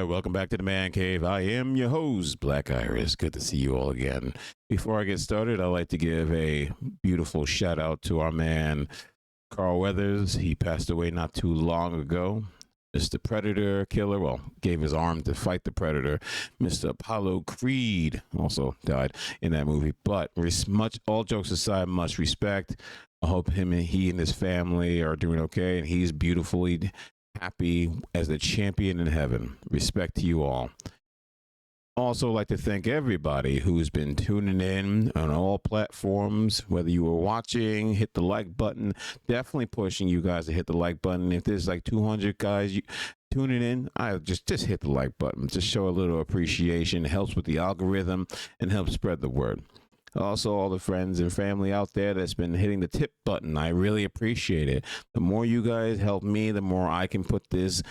right, welcome back to the Man Cave. I am your host, Black Iris. Good to see you all again. Before I get started, I'd like to give a beautiful shout out to our man, Carl Weathers. He passed away not too long ago. Mr. Predator Killer, well, gave his arm to fight the Predator. Mr. Apollo Creed also died in that movie. But all jokes aside, much respect. I hope he and his family are doing okay, and he's beautifully happy as the champion in heaven. Respect to you all. Also, like to thank everybody who's been tuning in on all platforms. Whether you were watching, hit the like button. Definitely pushing you guys to hit the like button. If there's like 200 guys tuning in, I just hit the like button. Just show a little appreciation. It helps with the algorithm and helps spread the word. Also, all the friends and family out there that's been hitting the tip button, I really appreciate it. The more you guys help me, the more I can put this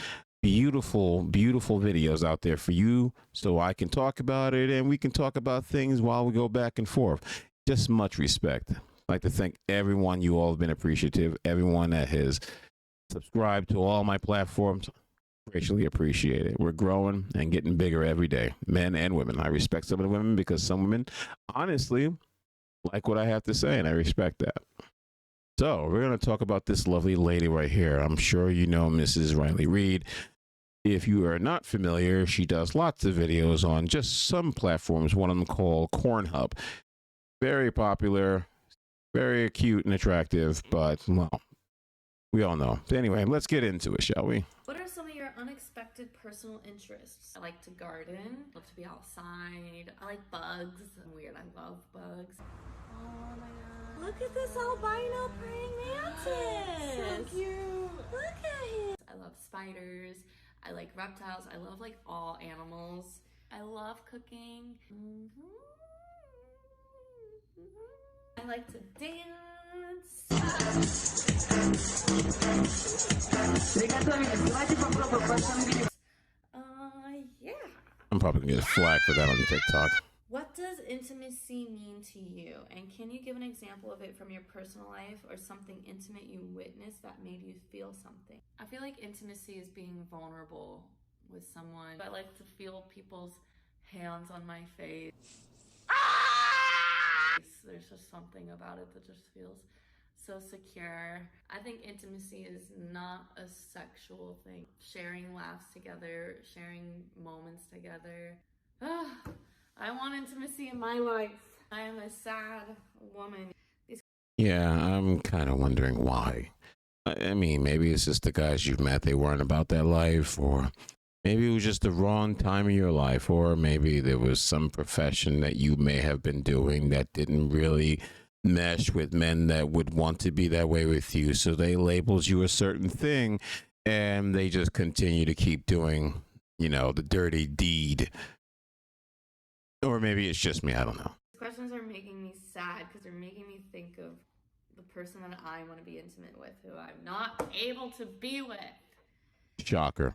beautiful videos out there for you, so I can talk about it and we can talk about things while we go back and forth. Just much respect. I'd like to thank everyone. You all have been appreciative. Everyone that has subscribed to all my platforms, greatly appreciate it. We're growing and getting bigger every day, men and women. I respect some of the women because some women honestly like what I have to say, and I respect that. So we're going to talk about this lovely lady right here. I'm sure you know Mrs. Riley Reid. If you are not familiar, she does lots of videos on just some platforms, one of them called Cornhub. Very popular, very cute and attractive, but, well, we all know. Anyway, let's get into it, shall we? What are some of your unexpected personal interests? I like to garden, love to be outside. I like bugs. I'm weird, I love bugs. Oh my god. Look at this albino praying mantis. So cute. Look at him. I love spiders. I like reptiles. I love like all animals. I love cooking. I like to dance. Yeah. I'm probably gonna get flagged for that on TikTok. What does intimacy mean to you? And can you give an example of it from your personal life or something intimate you witnessed that made you feel something? I feel like intimacy is being vulnerable with someone. I like to feel people's hands on my face. There's just something about it that just feels so secure. I think intimacy is not a sexual thing. Sharing laughs together, sharing moments together. I want intimacy in my life. I am a sad woman. Yeah, I'm kind of wondering why. I mean, maybe it's just the guys you've met, they weren't about that life, or maybe it was just the wrong time in your life, or maybe there was some profession that you may have been doing that didn't really mesh with men that would want to be that way with you. So they labeled you a certain thing and they just continue to keep doing, the dirty deed. Or maybe it's just me. I don't know. These questions are making me sad because they're making me think of the person that I want to be intimate with, who I'm not able to be with. Shocker.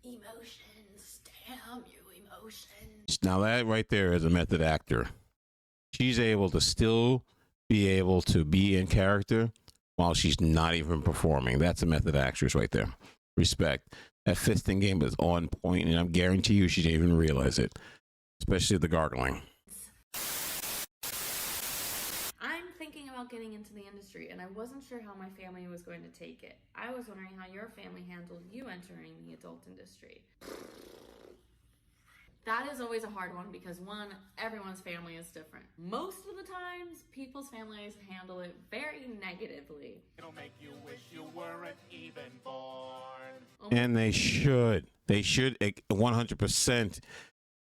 Emotions, damn you, emotions. Now that right there is a method actor. She's able to still be able to be in character while she's not even performing. That's a method actress right there. Respect. That fisting game is on point, and I guarantee you she didn't even realize it, especially the gargling. I'm thinking about getting into the industry, and I wasn't sure how my family was going to take it. I was wondering how your family handled you entering the adult industry. That is always a hard one because, one, everyone's family is different. Most of the times, people's families handle it very negatively. It'll make you wish you weren't even born. And they should 100%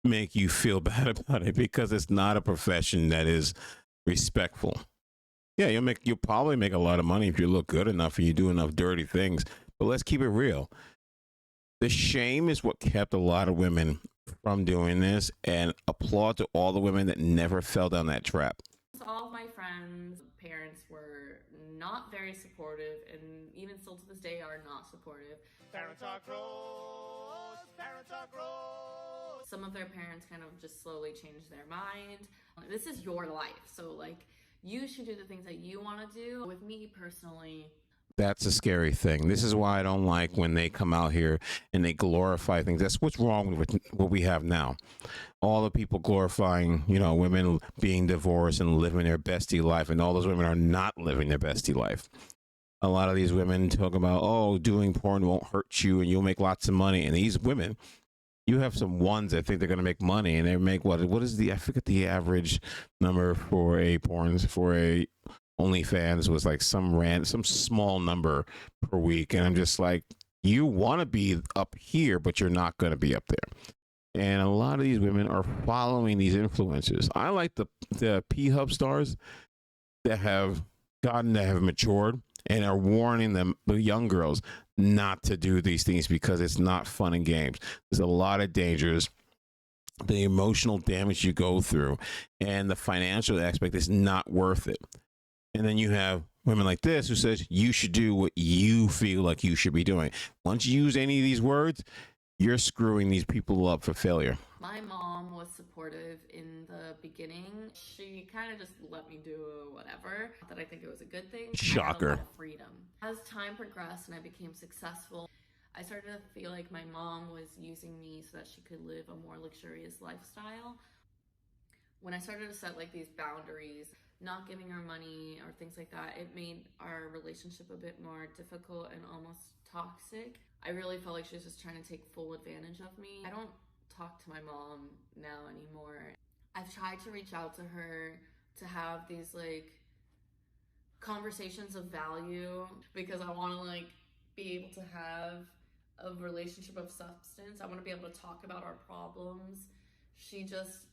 make you feel bad about it, because it's not a profession that is respectful. Yeah, you'll probably make a lot of money if you look good enough and you do enough dirty things. But let's keep it real. The shame is what kept a lot of women from doing this, and applaud to all the women that never fell down that trap. All of my friends' parents were not very supportive, and even still to this day are not supportive. Parents are close parents are gross. Some of their parents kind of just slowly change their mind. This is your life, so like you should do the things that you want to do. With me personally, that's a scary thing. This is why I don't like when they come out here and they glorify things. That's what's wrong with what we have now. All the people glorifying, women being divorced and living their bestie life, and all those women are not living their bestie life. A lot of these women talk about, oh, doing porn won't hurt you and you'll make lots of money. And these women, you have some ones that think they're going to make money, and they make what is I forget the average number for a OnlyFans was like some small number per week. And I'm just like, you want to be up here, but you're not going to be up there. And a lot of these women are following these influencers. I like the P-Hub stars that have matured and are warning the young girls not to do these things because it's not fun and games. There's a lot of dangers. The emotional damage you go through and the financial aspect is not worth it. And then you have women like this who says you should do what you feel like you should be doing. Once you use any of these words, you're screwing these people up for failure. My mom was supportive in the beginning. She kind of just let me do whatever. Not that I think it was a good thing. Shocker. I had a lot of freedom. As time progressed and I became successful, I started to feel like my mom was using me so that she could live a more luxurious lifestyle. When I started to set like these boundaries, not giving her money or things like that, it made our relationship a bit more difficult and almost toxic. I really felt like she was just trying to take full advantage of me. I don't talk to my mom now anymore. I've tried to reach out to her to have these like conversations of value because I want to like be able to have a relationship of substance. I want to be able to talk about our problems. She just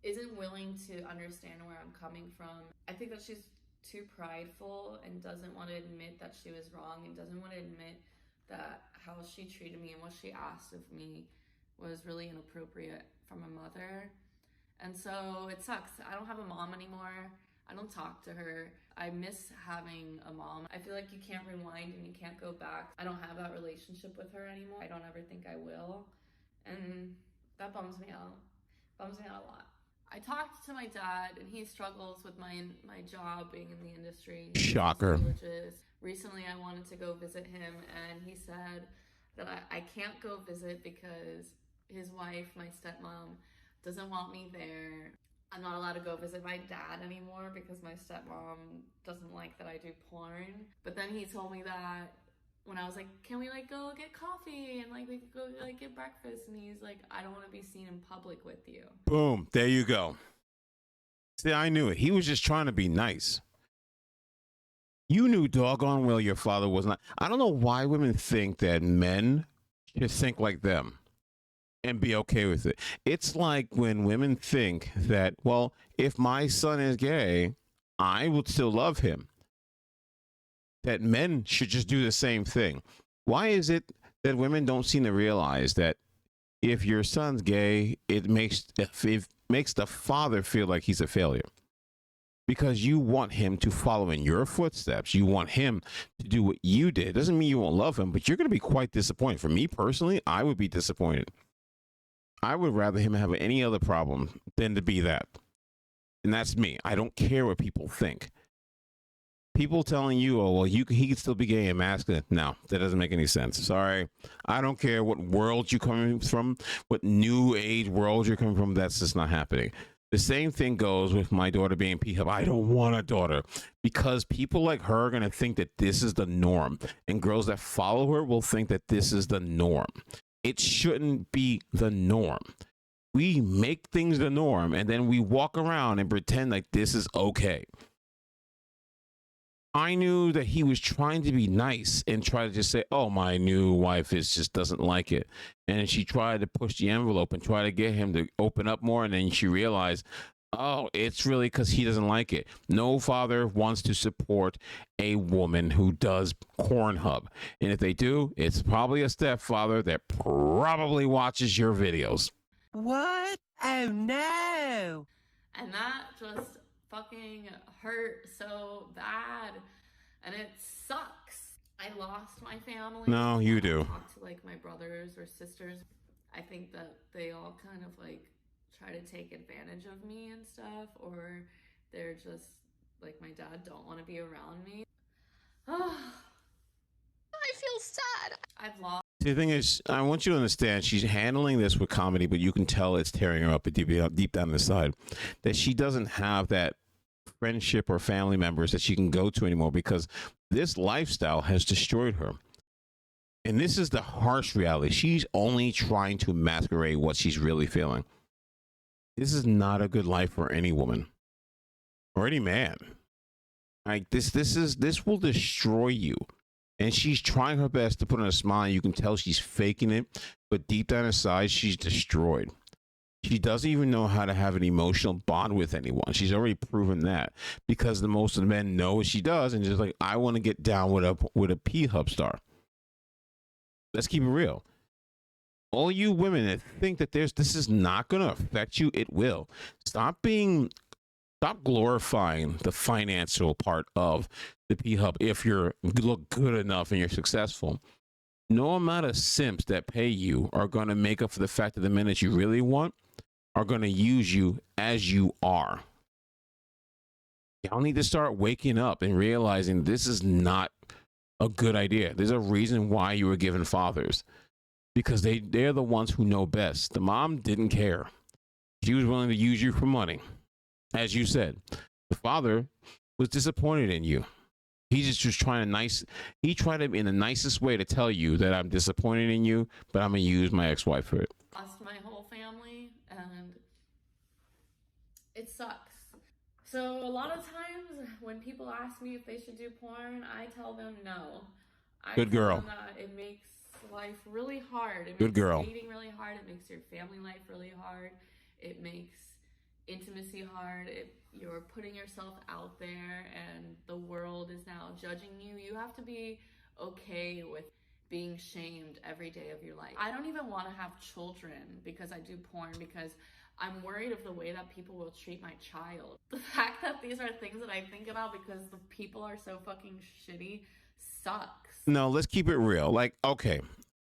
isn't willing to understand where I'm coming from. I think that she's too prideful and doesn't want to admit that she was wrong and doesn't want to admit that how she treated me and what she asked of me was really inappropriate from a mother. And so it sucks. I don't have a mom anymore. I don't talk to her. I miss having a mom. I feel like you can't rewind and you can't go back. I don't have that relationship with her anymore. I don't ever think I will. And that bums me out. Bums me out a lot. I talked to my dad, and he struggles with my job being in the industry. Shocker. Recently, I wanted to go visit him, and he said that I can't go visit because his wife, my stepmom, doesn't want me there. I'm not allowed to go visit my dad anymore because my stepmom doesn't like that I do porn. But then he told me that when I was like, can we like go get coffee and like we could go like get breakfast, and he's like, I don't want to be seen in public with you. Boom, there you go. See, I knew it. He was just trying to be nice. You knew doggone well your father was not. I don't know why women think that men should think like them and be okay with it. It's like when women think that, well, if my son is gay, I would still love him. That men should just do the same thing. Why is it that women don't seem to realize that if your son's gay, it makes the father feel like he's a failure? Because you want him to follow in your footsteps. You want him to do what you did. It doesn't mean you won't love him, but you're going to be quite disappointed. For me personally, I would be disappointed. I would rather him have any other problem than to be that. And that's me. I don't care what people think. People telling you, oh, well, he could still be gay and masculine. No, that doesn't make any sense. Sorry. I don't care what world you're coming from, what new age world you're coming from. That's just not happening. The same thing goes with my daughter being P-Hub. I don't want a daughter because people like her are going to think that this is the norm. And girls that follow her will think that this is the norm. It shouldn't be the norm. We make things the norm and then we walk around and pretend like this is okay. I knew that he was trying to be nice and try to just say, oh, my new wife just doesn't like it. And she tried to push the envelope and try to get him to open up more. And then she realized, oh, it's really because he doesn't like it. No father wants to support a woman who does Pornhub. And if they do, it's probably a stepfather that probably watches your videos. What? Oh, no. And that just fucking hurt so bad, and it sucks. I lost my family. No, you do. I talk to like my brothers or sisters. I think that they all kind of like try to take advantage of me and stuff, or they're just like my dad don't want to be around me. I feel sad. I've lost. See, the thing is, I want you to understand she's handling this with comedy, but you can tell it's tearing her up deep down inside. That she doesn't have that friendship or family members that she can go to anymore because this lifestyle has destroyed her. And this is the harsh reality. She's only trying to masquerade what she's really feeling. This is not a good life for any woman or any man. Like this will destroy you. And she's trying her best to put on a smile. You can tell she's faking it, but deep down inside, she's destroyed. She doesn't even know how to have an emotional bond with anyone. She's already proven that because the most of the men know what she does, and just like, I want to get down with a P-Hub star. Let's keep it real. All you women that think that this is not going to affect you, it will. Stop glorifying the financial part of the P-Hub if you look good enough and you're successful. No amount of simps that pay you are going to make up for the fact that the men that you really want are going to use you as you are. Y'all need to start waking up and realizing this is not a good idea. There's a reason why you were given fathers, because they're the ones who know best. The mom didn't care. She was willing to use you for money. As you said, the father was disappointed in you. He just was he tried in the nicest way to tell you that I'm disappointed in you, but I'm going to use my ex-wife for it. Lost my whole family, and it sucks. So a lot of times when people ask me if they should do porn, I tell them no. Good girl. I tell them that it makes life really hard. It Good makes girl. dating really hard. It makes your family life really hard. It makes intimacy hard. You're putting yourself out there and the world is now judging you. You have to be okay with being shamed every day of your life. I don't even want to have children because I do porn, because I'm worried of the way that people will treat my child. The fact that these are things that I think about because the people are so fucking shitty sucks. No, let's keep it real. Like, okay,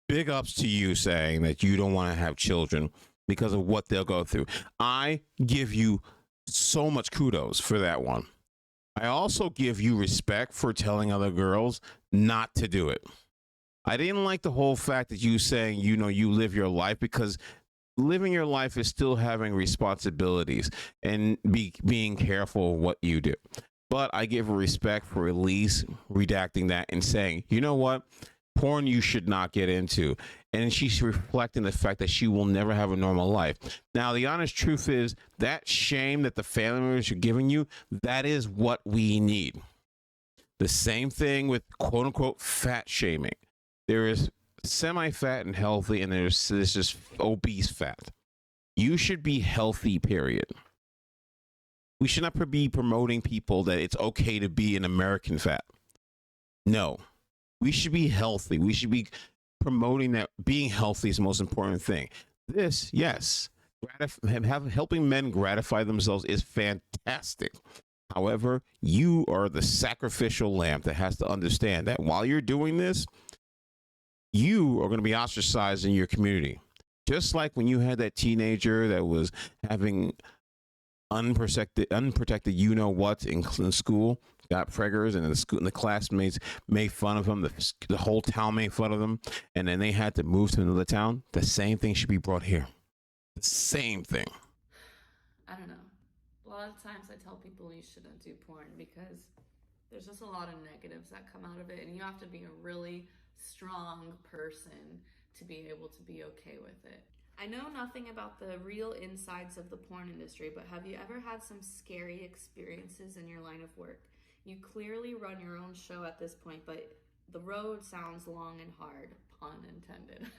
big ups to you saying that you don't want to have children because of what they'll go through. I give you so much kudos for that one. I also give you respect for telling other girls not to do it. I didn't like the whole fact that you saying, you live your life, because living your life is still having responsibilities and being careful of what you do. But I give her respect for at least redacting that and saying, you know what? Porn you should not get into. And she's reflecting the fact that she will never have a normal life. Now, the honest truth is that shame that the family members are giving you, that is what we need. The same thing with quote unquote fat shaming. There is semi-fat and healthy, and there's just obese fat. You should be healthy, period. We should not be promoting people that it's okay to be an American fat. No. We should be healthy. We should be promoting that being healthy is the most important thing. This, yes, helping men gratify themselves is fantastic. However, you are the sacrificial lamb that has to understand that while you're doing this, you are going to be ostracized in your community. Just like when you had that teenager that was having unprotected you-know-what in school, got preggers, and the classmates made fun of him. The whole town made fun of them, and then they had to move to another town. The same thing should be brought here. The same thing. I don't know. A lot of times I tell people you shouldn't do porn because there's just a lot of negatives that come out of it, and you have to be a really strong person to be able to be okay with it. I know nothing about the real insides of the porn industry, but have you ever had some scary experiences in your line of work? You clearly run your own show at this point, but the road sounds long and hard, pun intended.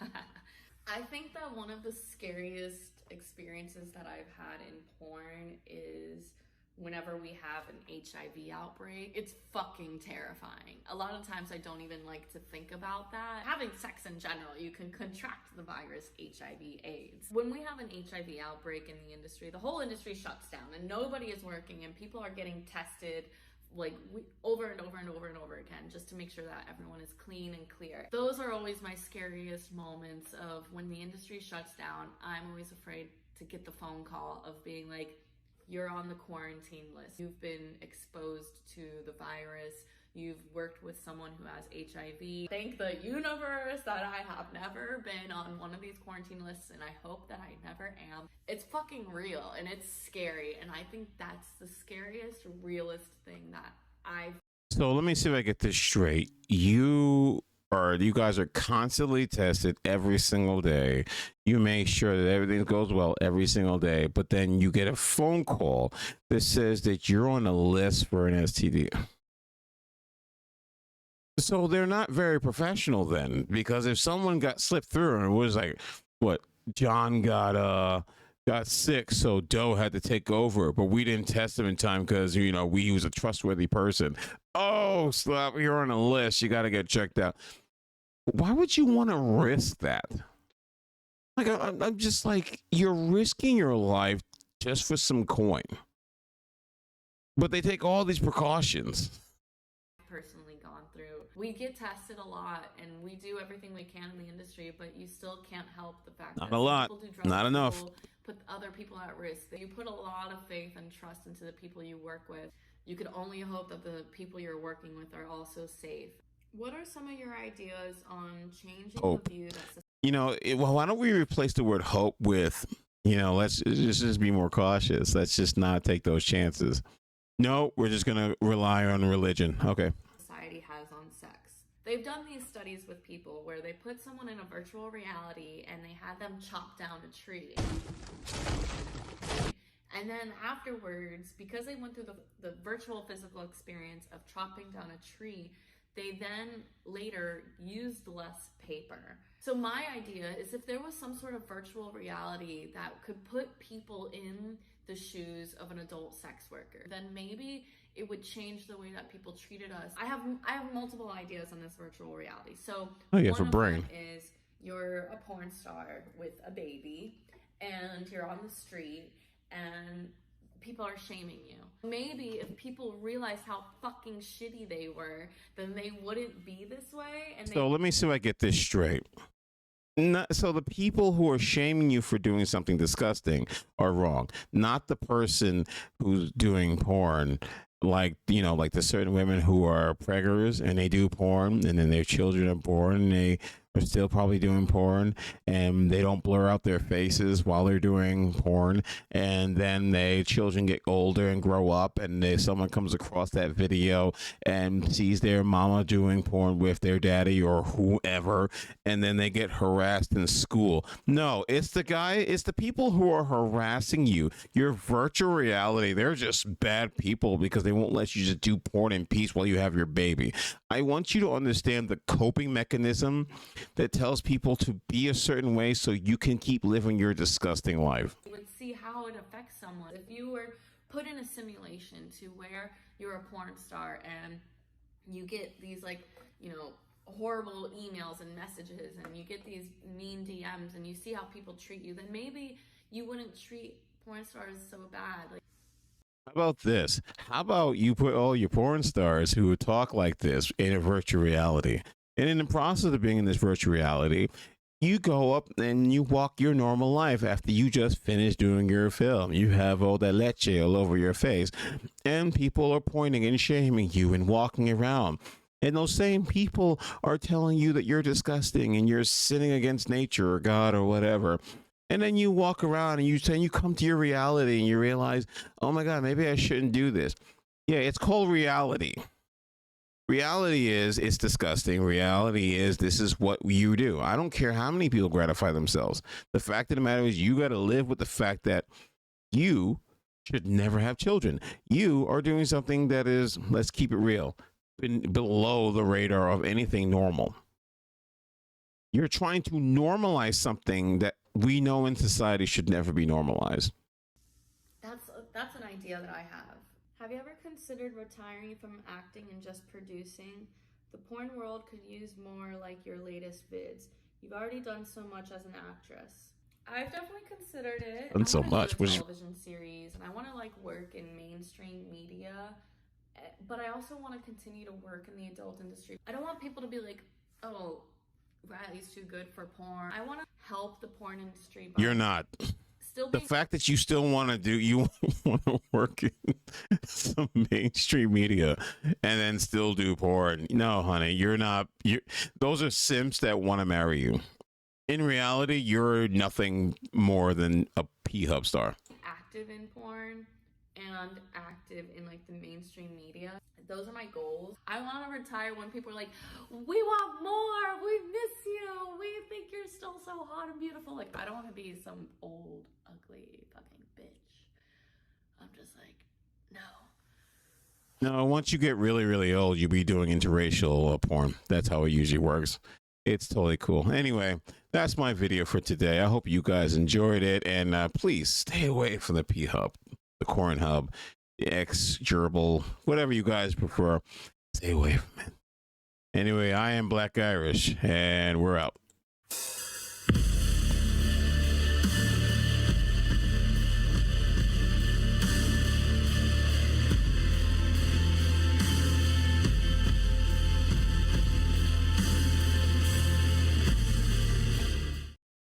I think that one of the scariest experiences that I've had in porn is whenever we have an HIV outbreak. It's fucking terrifying. A lot of times I don't even like to think about that. Having sex in general, you can contract the virus HIV/AIDS. When we have an HIV outbreak in the industry, the whole industry shuts down and nobody is working and people are getting tested over and over and over and over again, just to make sure that everyone is clean and clear. Those are always my scariest moments of when the industry shuts down. I'm always afraid to get the phone call of being like, you're on the quarantine list. You've been exposed to the virus. You've worked with someone who has HIV. Thank the universe that I have never been on one of these quarantine lists, and I hope that I never am. It's fucking real and it's scary, and I think that's the scariest, realest thing that I've. So let me see if I get this straight. You guys are constantly tested every single day. You make sure that everything goes well every single day, but then you get a phone call that says that you're on a list for an STD. So they're not very professional then, because if someone got slipped through and it was like, what, John got sick, so Doe had to take over, but we didn't test him in time because he was a trustworthy person. Oh, slap! You're on a list. You got to get checked out. Why would you want to risk that? Like, I'm just like, you're risking your life just for some coin. But they take all these precautions. Personally gone through. We get tested a lot and we do everything we can in the industry, but you still can't help the fact Not that a lot. people do drugs, not enough. put other people at risk. You put a lot of faith and trust into the people you work with. You can only hope that the people you're working with are also safe. What are some of your ideas on changing Hope. the view that Why don't we replace the word hope with, let's just be more cautious. Let's just not take those chances. No, we're just going to rely on religion. Okay. society has on sex? They've done these studies with people where they put someone in a virtual reality and they had them chop down a tree. And then afterwards, because they went through the virtual physical experience of chopping down a tree, they then later used less paper. So my idea is, if there was some sort of virtual reality that could put people in the shoes of an adult sex worker, then maybe it would change the way that people treated us. I have multiple ideas on this virtual reality. So for one of brain. them is, you're a porn star with a baby and you're on the street and people are shaming you. Maybe if people realized how fucking shitty they were, then they wouldn't be this way. And So let me see if I get this straight. So the people who are shaming you for doing something disgusting are wrong, not the person who's doing porn. Like the certain women who are preggers and they do porn, and then their children are born and they are still probably doing porn, and they don't blur out their faces while they're doing porn, and then the children get older and grow up, and someone comes across that video and sees their mama doing porn with their daddy or whoever, and then they get harassed in school. No, it's the people who are harassing you. Your virtual reality, they're just bad people because they won't let you just do porn in peace while you have your baby. I want you to understand the coping mechanism that tells people to be a certain way so you can keep living your disgusting life. You would see how it affects someone. If you were put in a simulation to where you're a porn star and you get these horrible emails and messages and you get these mean DMs and you see how people treat you, then maybe you wouldn't treat porn stars so bad. How about this? How about you put all your porn stars who talk like this in a virtual reality? And in the process of being in this virtual reality, you go up and you walk your normal life after you just finished doing your film. You have all that leche all over your face, and people are pointing and shaming you and walking around. And those same people are telling you that you're disgusting and you're sinning against nature or God or whatever. And then you walk around and you come to your reality and you realize, oh my God, maybe I shouldn't do this. Yeah, it's called reality. Reality is, it's disgusting. Reality is, this is what you do. I don't care how many people gratify themselves. The fact of the matter is, you got to live with the fact that you should never have children. You are doing something that is, let's keep it real, below the radar of anything normal. You're trying to normalize something that we know in society should never be normalized. That's an idea that I have. Have you ever considered retiring from acting and just producing? The porn world could use more like your latest vids. You've already done so much as an actress. I've definitely considered it. Done so much. Do a television series, and I want to work in mainstream media But I also want to continue to work in the adult industry. I don't want people to be like, oh, Riley's too good for porn. I want to help the porn industry. You're not. Still The fact that you still want to work in some mainstream media and then still do porn. No, honey, you're not. Those are simps that want to marry you. In reality, you're nothing more than a P-Hub star. Active in porn and active in like the mainstream media. Those are my goals. I want to retire when people are like, we want more, we miss you, we think you're still so hot and beautiful. Like, I don't want to be some old, ugly fucking bitch. I'm just like, no. No, once you get really, really old, you'll be doing interracial porn. That's how it usually works. It's totally cool. Anyway, that's my video for today. I hope you guys enjoyed it. And please stay away from the P-Hub, the Corn Hub, the X-Gerbil, whatever you guys prefer. Stay away from it. Anyway, I am Black Irish, and we're out.